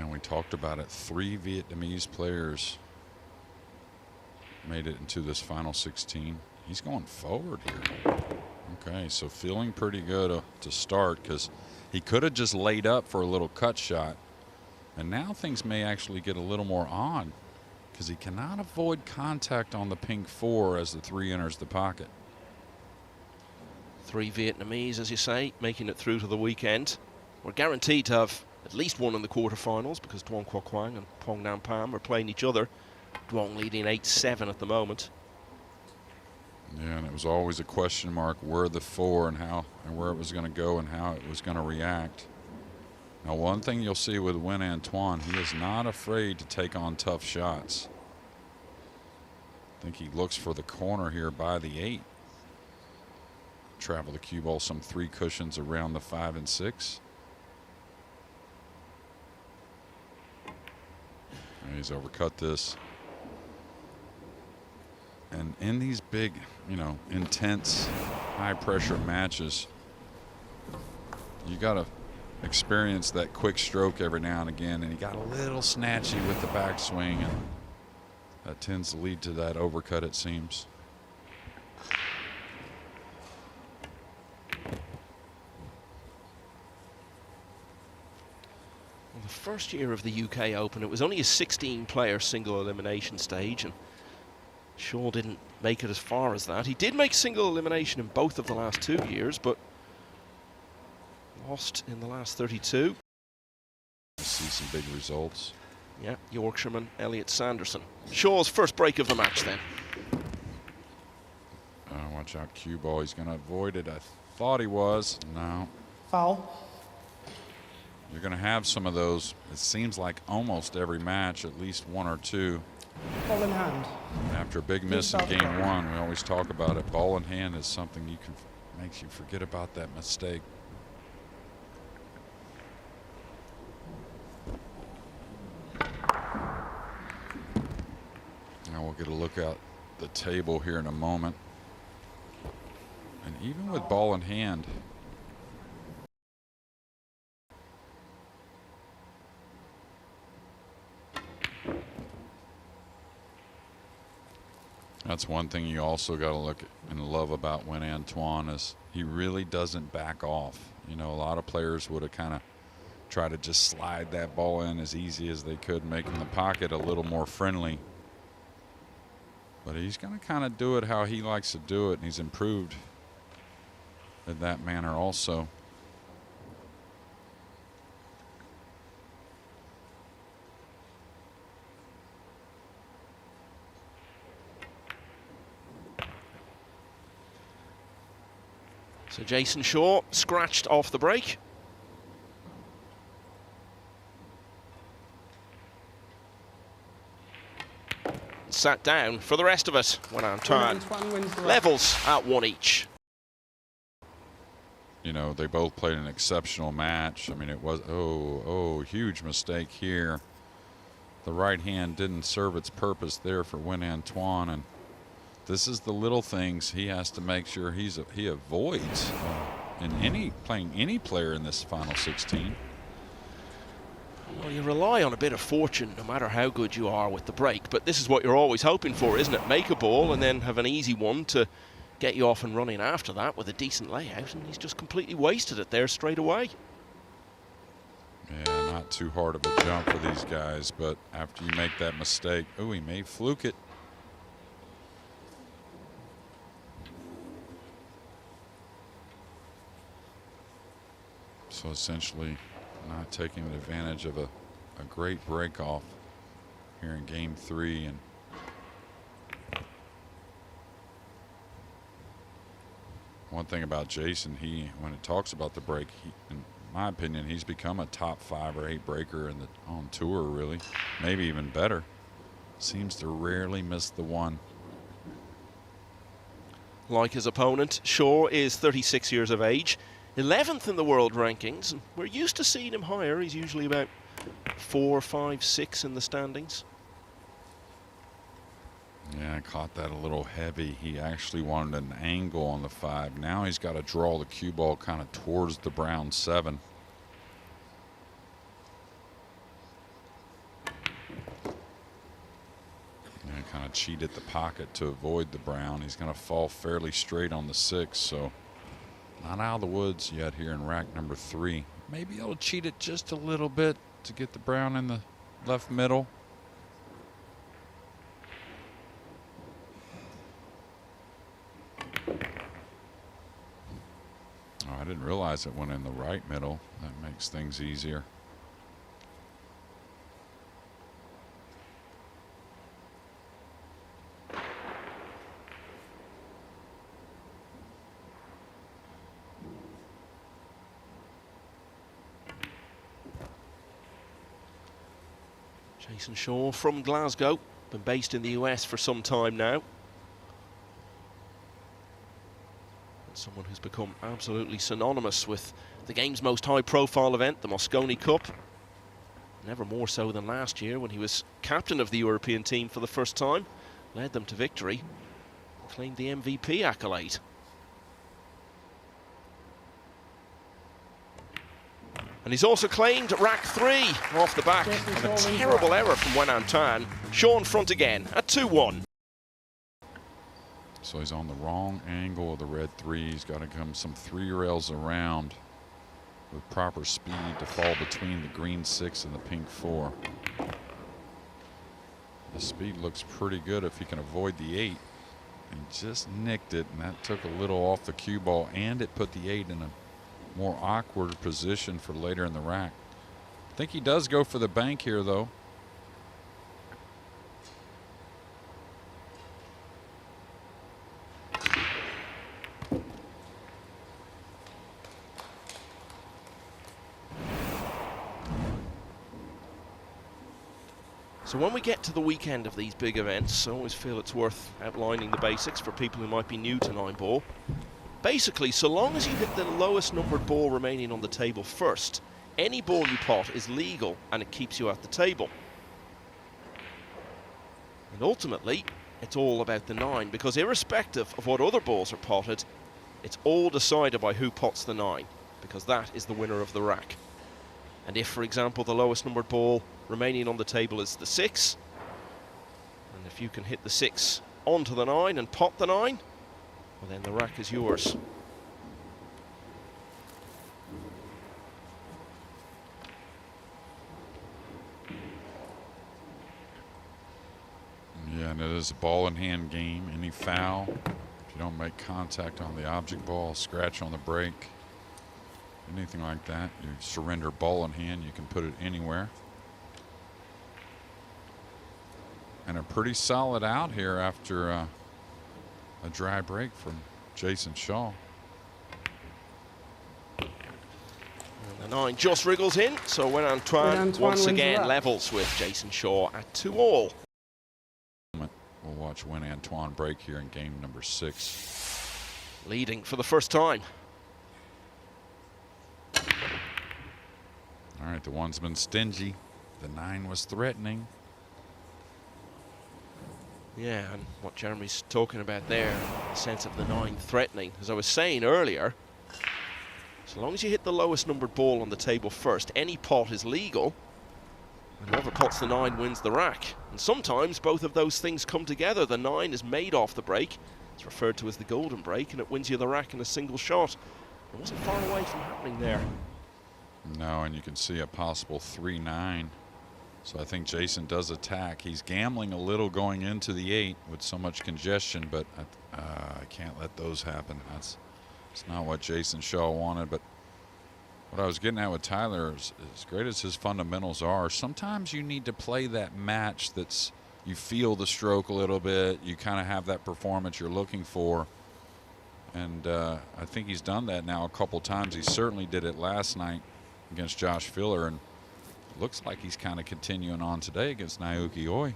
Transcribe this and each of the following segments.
And we talked about it. 3 Vietnamese players made it into this final 16. He's going forward here. Okay, so feeling pretty good to start, because he could have just laid up for a little cut shot. And now things may actually get a little more odd, because he cannot avoid contact on the pink 4 as the 3 enters the pocket. 3 Vietnamese, as you say, making it through to the weekend. We're guaranteed to have at least one in the quarterfinals, because Duong Quoc Quang and Pong Nam Pham are playing each other. Duong leading 8-7 at the moment. Yeah, and it was always a question mark where the 4 and where it was going to go and how it was going to react. Now, one thing you'll see with Nguyen Anh Tuan, he is not afraid to take on tough shots. I think he looks for the corner here by the 8. Travel the cue ball some 3 cushions around the 5 and 6. And he's overcut this. And in these big, intense, high-pressure matches, you got to experience that quick stroke every now and again. And he got a little snatchy with the backswing, and that tends to lead to that overcut, it seems. Well, the first year of the UK Open, it was only a 16-player single elimination stage, and Shaw didn't make it as far as that. He did make single elimination in both of the last 2 years, but lost in the last 32. See some big results. Yeah, Yorkshireman Elliot Sanderson. Shaw's first break of the match then. Watch out, cue ball. He's going to avoid it. I thought he was. No. Foul. You're going to have some of those. It seems like almost every match, at least 1 or 2. Ball in hand. After a big miss in game 1, we always talk about it. Ball in hand is something makes you forget about that mistake. Now we'll get a look at the table here in a moment. And even with ball in hand, that's one thing you also got to look at and love about Nguyen Anh Tuan is he really doesn't back off. A lot of players would have kind of tried to just slide that ball in as easy as they could, making the pocket a little more friendly. But he's going to kind of do it how he likes to do it, and he's improved in that manner also. So Jayson Shaw scratched off the break. Sat down for the rest of it. Nguyen Anh Tuan levels at 1 each. They both played an exceptional match. I mean, it was, huge mistake here. The right hand didn't serve its purpose there for Nguyen Anh Tuan, and this is the little things he has to make sure he avoids in playing any player in this final 16. Well, you rely on a bit of fortune no matter how good you are with the break, but this is what you're always hoping for, isn't it? Make a ball and then have an easy one to get you off and running after that with a decent layout, and he's just completely wasted it there straight away. Yeah, not too hard of a jump for these guys, but after you make that mistake, he may fluke it. So essentially not taking advantage of a great break off here in game 3. And one thing about Jayson, when it talks about the break, in my opinion, he's become a top 5 or 8 breaker on tour, really. Maybe even better. Seems to rarely miss the one. Like his opponent, Shaw is 36 years of age, 11th in the world rankings, and we're used to seeing him higher. He's usually about 4, 5, 6 in the standings. Yeah, I caught that a little heavy. He actually wanted an angle on the 5. Now he's got to draw the cue ball kind of towards the brown 7. cheat at the pocket to avoid the brown. He's going to fall fairly straight on the 6, so not out of the woods yet here in rack number 3. Maybe he'll cheat it just a little bit to get the brown in the left middle. Oh, I didn't realize it went in the right middle. That makes things easier. Jayson Shaw from Glasgow, been based in the US for some time now. And someone who's become absolutely synonymous with the game's most high-profile event, the Mosconi Cup. Never more so than last year when he was captain of the European team for the first time, led them to victory, and claimed the MVP accolade. And he's also claimed rack 3 off the back of a terrible error from Nguyen Anh Tuan. Shaw in front again at 2-1. So he's on the wrong angle of the red 3. He's got to come some 3 rails around with proper speed to fall between the green 6 and the pink 4. The speed looks pretty good if he can avoid the 8. And just nicked it, and that took a little off the cue ball, and it put the 8 in a more awkward position for later in the rack. I think he does go for the bank here, though. So when we get to the weekend of these big events, I always feel it's worth outlining the basics for people who might be new to Nineball. Basically, so long as you hit the lowest numbered ball remaining on the table first, any ball you pot is legal and it keeps you at the table. And ultimately, it's all about the 9, because irrespective of what other balls are potted, it's all decided by who pots the 9, because that is the winner of the rack. And if, for example, the lowest numbered ball remaining on the table is the 6, and if you can hit the 6 onto the 9 and pot the 9, well, then the rack is yours. Yeah, and it is a ball in hand game. Any foul, if you don't make contact on the object ball, scratch on the break, anything like that, you surrender ball in hand, you can put it anywhere. And a pretty solid out here after a dry break from Jayson Shaw. And the 9 just wriggles in, so Nguyen Anh Tuan once again levels with Jayson Shaw at 2-all. We'll watch Nguyen Anh Tuan break here in game number 6. Leading for the first time. All right, the 1's been stingy. The 9 was threatening. Yeah, and what Jeremy's talking about there, the sense of the 9 threatening. As I was saying earlier, so long as you hit the lowest numbered ball on the table first, any pot is legal, and whoever pots the 9 wins the rack. And sometimes both of those things come together. The 9 is made off the break. It's referred to as the golden break, and it wins you the rack in a single shot. It wasn't far away from happening there. No, and you can see a possible 3-9. So I think Jayson does attack. He's gambling a little going into the 8 with so much congestion, but I can't let those happen. It's not what Jayson Shaw wanted. But what I was getting at with Tyler is, as great as his fundamentals are, sometimes you need to play that match that's, you feel the stroke a little bit, you kind of have that performance you're looking for. And I think he's done that now a couple times. He certainly did it last night against Josh Filler, and looks like he's kind of continuing on today against Naoki Oi.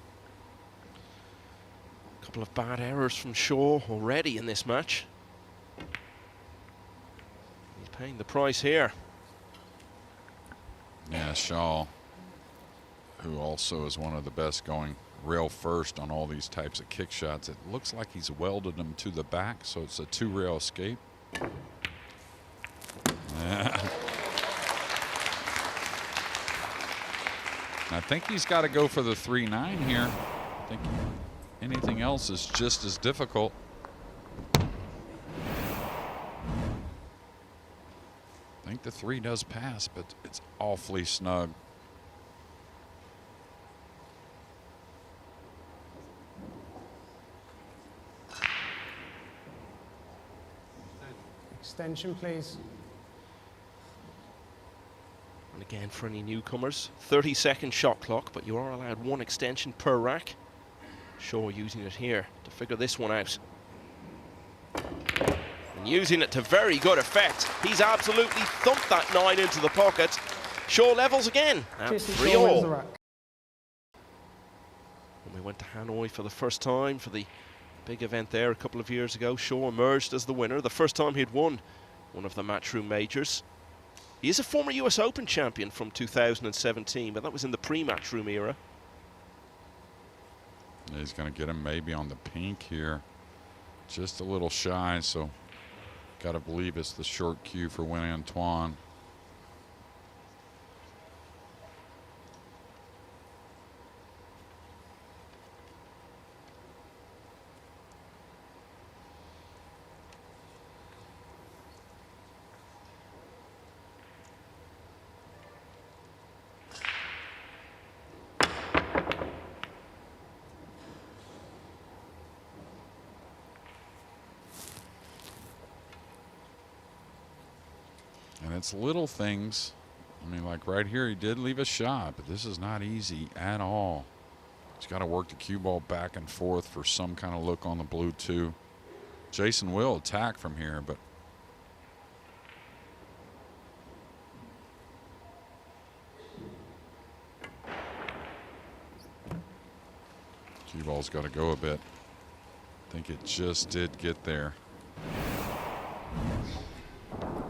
A couple of bad errors from Shaw already in this match. He's paying the price here. Yeah, Shaw, who also is one of the best going rail first on all these types of kick shots. It looks like he's welded them to the back, so it's a 2-rail escape. Yeah. I think he's got to go for the 3-9 here. anything else is just as difficult. I think the 3 does pass, but it's awfully snug. Extension, please. And again, for any newcomers, 30-second shot clock, but you are allowed 1 extension per rack. Shaw using it here to figure this one out. And using it to very good effect. He's absolutely thumped that 9 into the pocket. Shaw levels again at Jayson 3 all. the rack. When we went to Hanoi for the first time for the big event there a couple of years ago, Shaw emerged as the winner. The first time he'd won one of the Matchroom majors. He is a former US Open champion from 2017, but that was in the pre-Matchroom era. He's going to get him maybe on the pink here. Just a little shy, so got to believe it's the short cue for Nguyen Anh Tuan. And it's little things. I mean, like right here, he did leave a shot, but this is not easy at all. He's got to work the cue ball back and forth for some kind of look on the blue, too. Jayson will attack from here, but cue ball's got to go a bit. I think it just did get there.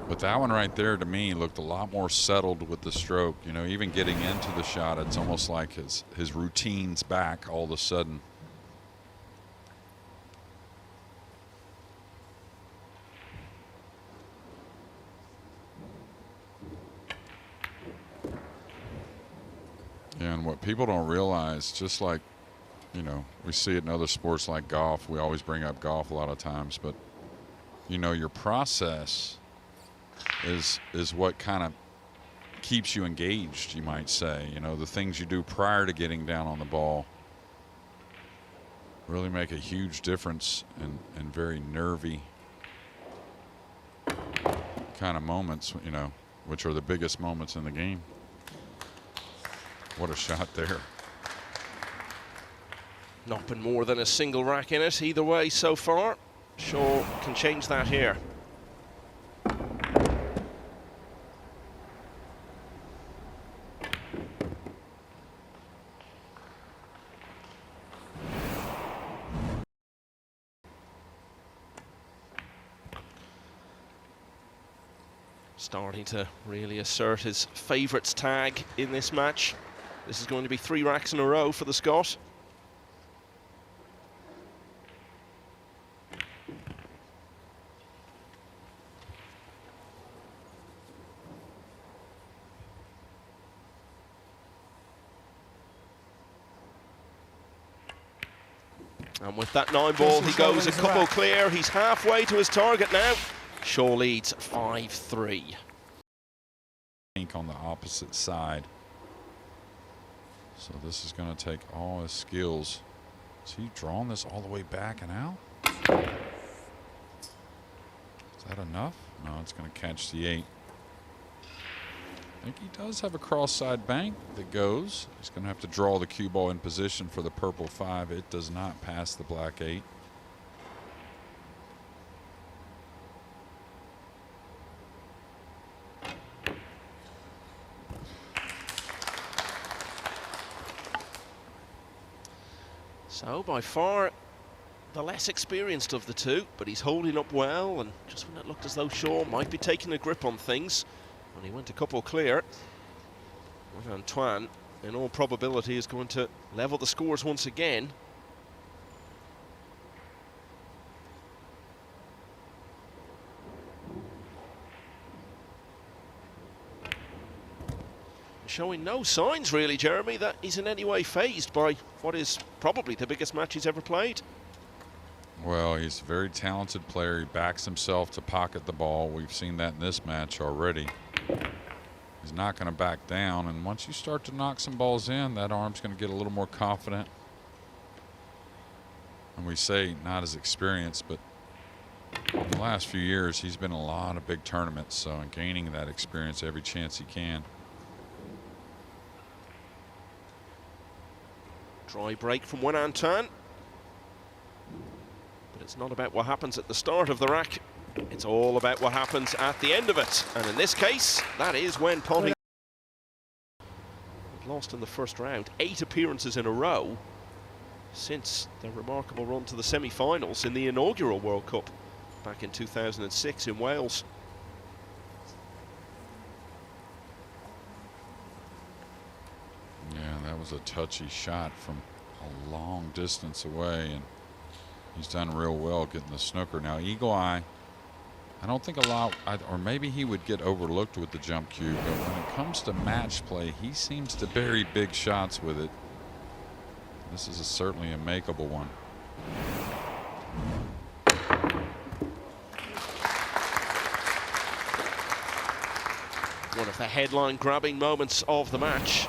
But that one right there, to me, looked a lot more settled with the stroke. You know, even getting into the shot, it's almost like his routine's back all of a sudden. And what people don't realize, just like, you know, we see it in other sports like golf. We always bring up golf a lot of times, but, you know, your process is what kind of keeps you engaged, you might say. You know, the things you do prior to getting down on the ball really make a huge difference in very nervy kind of moments, you know, which are the biggest moments in the game. What a shot there. Not been more than a single rack in it either way so far. Shaw can change that here. Starting to really assert his favourites tag in this match. This is going to be 3 racks in a row for the Scot. And with that 9-ball, he goes a couple clear. He's halfway to his target now. Shaw leads 5-3. On the opposite side. So this is going to take all his skills. Is he drawing this all the way back and out? Is that enough? No, it's going to catch the 8. I think he does have a cross-side bank that goes. He's going to have to draw the cue ball in position for the purple 5. It does not pass the black 8. So by far the less experienced of the two, but he's holding up well, and just when it looked as though Shaw might be taking a grip on things, when he went a couple clear, Nguyen Anh Tuan in all probability is going to level the scores once again. Showing no signs, really, Jeremy, that he's in any way phased by what is probably the biggest match he's ever played. Well, he's a very talented player. He backs himself to pocket the ball. We've seen that in this match already. He's not going to back down, and once you start to knock some balls in, that arm's going to get a little more confident. And we say not as experienced, but in the last few years, he's been in a lot of big tournaments, so and gaining that experience every chance he can. Dry break from Nguyen Anh Tuan. But it's not about what happens at the start of the rack. It's all about what happens at the end of it. And in this case, that is when potting. Lost in the first round. 8 appearances in a row since their remarkable run to the semi-finals in the inaugural World Cup back in 2006 in Wales. Yeah, that was a touchy shot from a long distance away, and he's done real well getting the snooker. Now, Eagle Eye, I don't think a lot, or maybe he would get overlooked with the jump cue, but when it comes to match play, he seems to bury big shots with it. This is certainly a makeable one. One of the headline-grabbing moments of the match.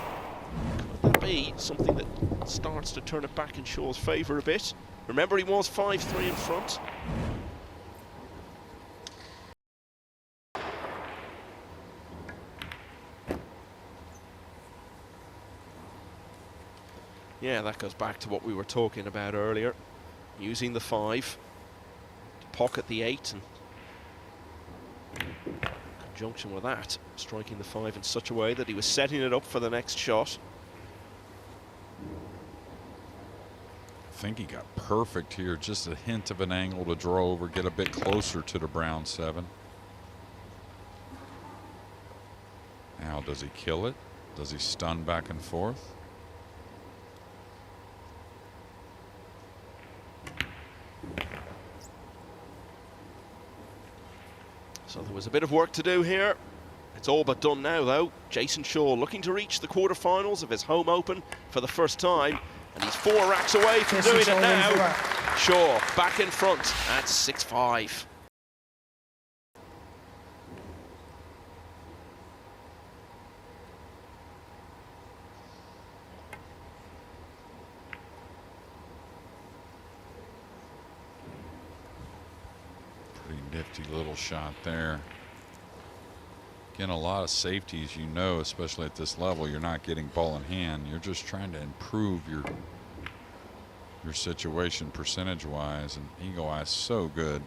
Could that be something that starts to turn it back in Shaw's favour a bit? Remember, he was 5-3 in front. Yeah, that goes back to what we were talking about earlier. Using the 5 to pocket the 8, and in conjunction with that, striking the 5 in such a way that he was setting it up for the next shot. I think he got perfect here, just a hint of an angle to draw over, get a bit closer to the brown 7. Now, does he kill it? Does he stun back and forth? So there was a bit of work to do here. It's all but done now, though. Jayson Shaw looking to reach the quarterfinals of his home open for the first time, and he's 4 racks away from doing it now. Shaw back in front at 6-5. Nifty little shot there. Again, a lot of safeties, you know, especially at this level. You're not getting ball in hand. You're just trying to improve your situation percentage-wise, and Eagle Eye is so good.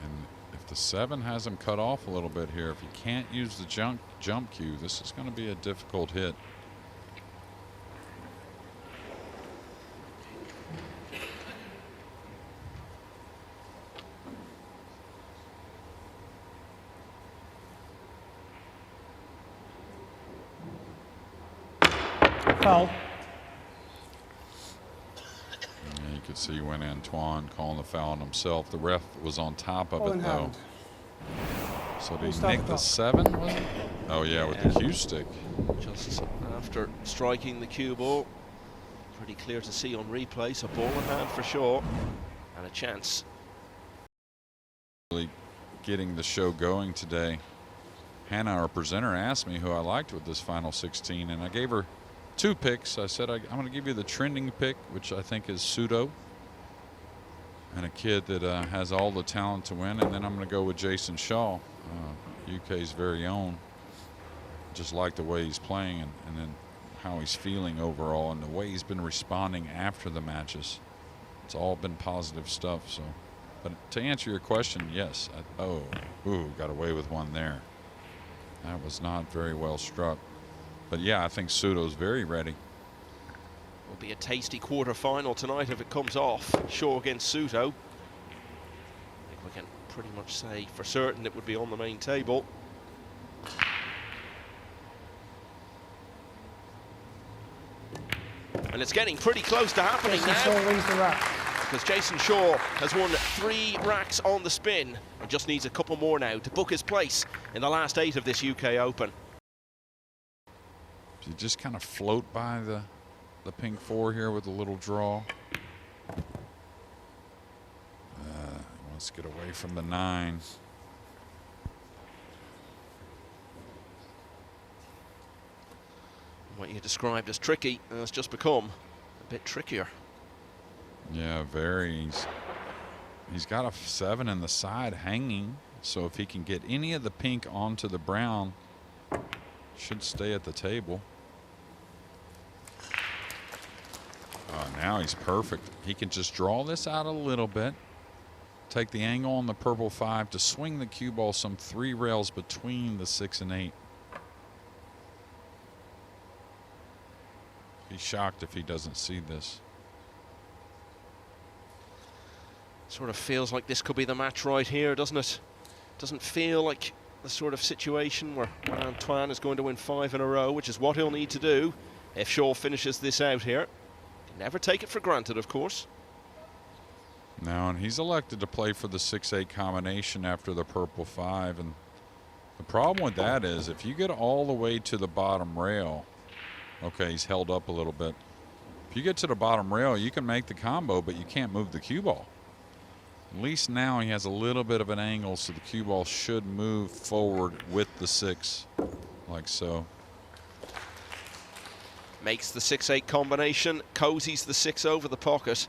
And if the 7 has him cut off a little bit here, if he can't use the jump cue, this is going to be a difficult hit. Foul. Yeah, you could see Nguyen Anh Tuan calling the foul on himself. The ref was on top of it, though. So did he make the 7, was it? Oh, yeah, with the cue stick. Just after striking the cue ball. Pretty clear to see on replay, so ball in hand for Shaw. And a chance. Really getting the show going today. Hannah, our presenter, asked me who I liked with this final 16, and I gave her 2 picks. I said, I'm going to give you the trending pick, which I think is Pseudo, and a kid that has all the talent to win. And then I'm going to go with Jayson Shaw, UK's very own. Just like the way he's playing, and then how he's feeling overall, and the way he's been responding after the matches. It's all been positive stuff. So, but to answer your question, yes. Got away with one there. That was not very well struck. But yeah, I think Pseudo's very ready. Will be a tasty quarter-final tonight if it comes off. Shaw against Pseudo. I think we can pretty much say for certain it would be on the main table. And it's getting pretty close to happening now. Shaw wins the rack. because Jayson Shaw has won 3 racks on the spin and just needs a couple more now to book his place in the last 8 of this UK Open. You just kind of float by the pink 4 here with a little draw. Let's get away from the 9. What you described as tricky has just become a bit trickier. Yeah, very. He's got a 7 in the side hanging, so if he can get any of the pink onto the brown, should stay at the table. Now he's perfect. He can just draw this out a little bit, take the angle on the purple 5 to swing the cue ball some 3 rails between the 6 and 8. Be shocked if he doesn't see this. Sort of feels like this could be the match right here, doesn't it? Doesn't feel like the sort of situation where Nguyen Anh Tuan is going to win 5 in a row, which is what he'll need to do if Shaw finishes this out here. Never take it for granted, of course. No, and he's elected to play for the 6-8 combination after the purple 5, and the problem with that is if you get all the way to the bottom rail, okay, he's held up a little bit. If you get to the bottom rail, you can make the combo, but you can't move the cue ball. At least now he has a little bit of an angle, so the cue ball should move forward with the 6, like so. Makes the 6-8 combination, cozies the 6 over the pocket.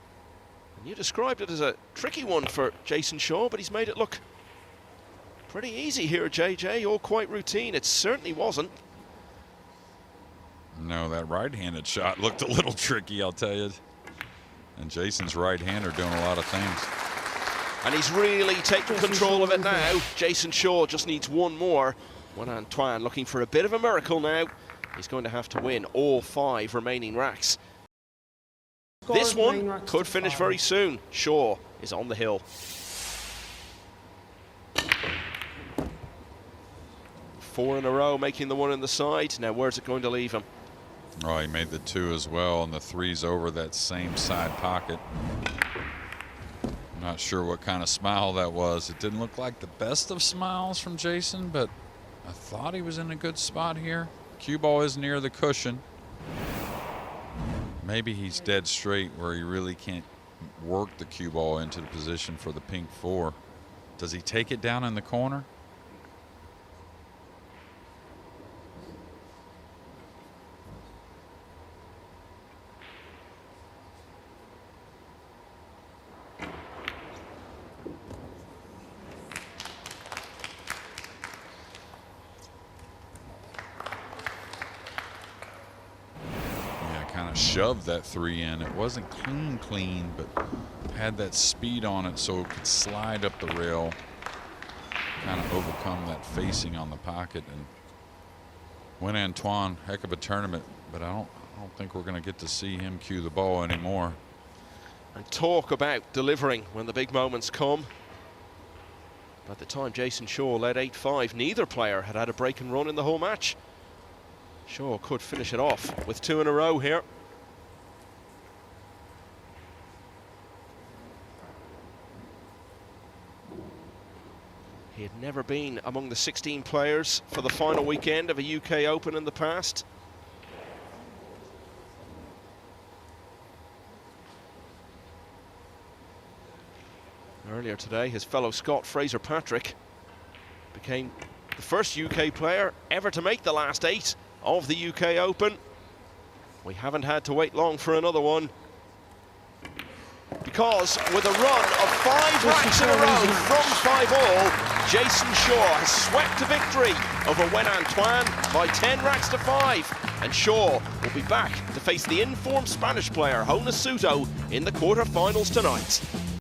And you described it as a tricky one for Jayson Shaw, but he's made it look pretty easy here, JJ, all quite routine. It certainly wasn't. No, that right-handed shot looked a little tricky, I'll tell you. And Jason's right-hander doing a lot of things. And he's really taken control of it now. Jayson Shaw just needs one more. Nguyen Anh Tuan looking for a bit of a miracle now. He's going to have to win all 5 remaining racks. This one could finish very soon. Shaw is on the hill. 4 in a row, making the 1 in the side. Now, where's it going to leave him? Oh, he made the 2 as well, and the 3's over that same side pocket. I'm not sure what kind of smile that was. It didn't look like the best of smiles from Jayson, but I thought he was in a good spot here. Cue ball is near the cushion. Maybe he's dead straight where he really can't work the cue ball into the position for the pink 4. Does he take it down in the corner? Kind of shoved that 3 in. It wasn't clean, but had that speed on it so it could slide up the rail, kind of overcome that facing on the pocket. And Nguyen Anh Tuan, heck of a tournament, but I don't think we're going to get to see him cue the ball anymore. And talk about delivering when the big moments come. By the time Jayson Shaw led 8-5, neither player had had a break and run in the whole match. Shaw could finish it off with 2 in a row here. He had never been among the 16 players for the final weekend of a UK Open in the past. Earlier today, his fellow Scot Fraser Patrick became the first UK player ever to make the last 8 of the UK Open. We haven't had to wait long for another one, because with a run of 5 racks in a row from 5-all, Jayson Shaw has swept to victory over Nguyen Anh Tuan by 10 racks to 5, and Shaw will be back to face the informed Spanish player Jonas Soto in the quarter-finals tonight.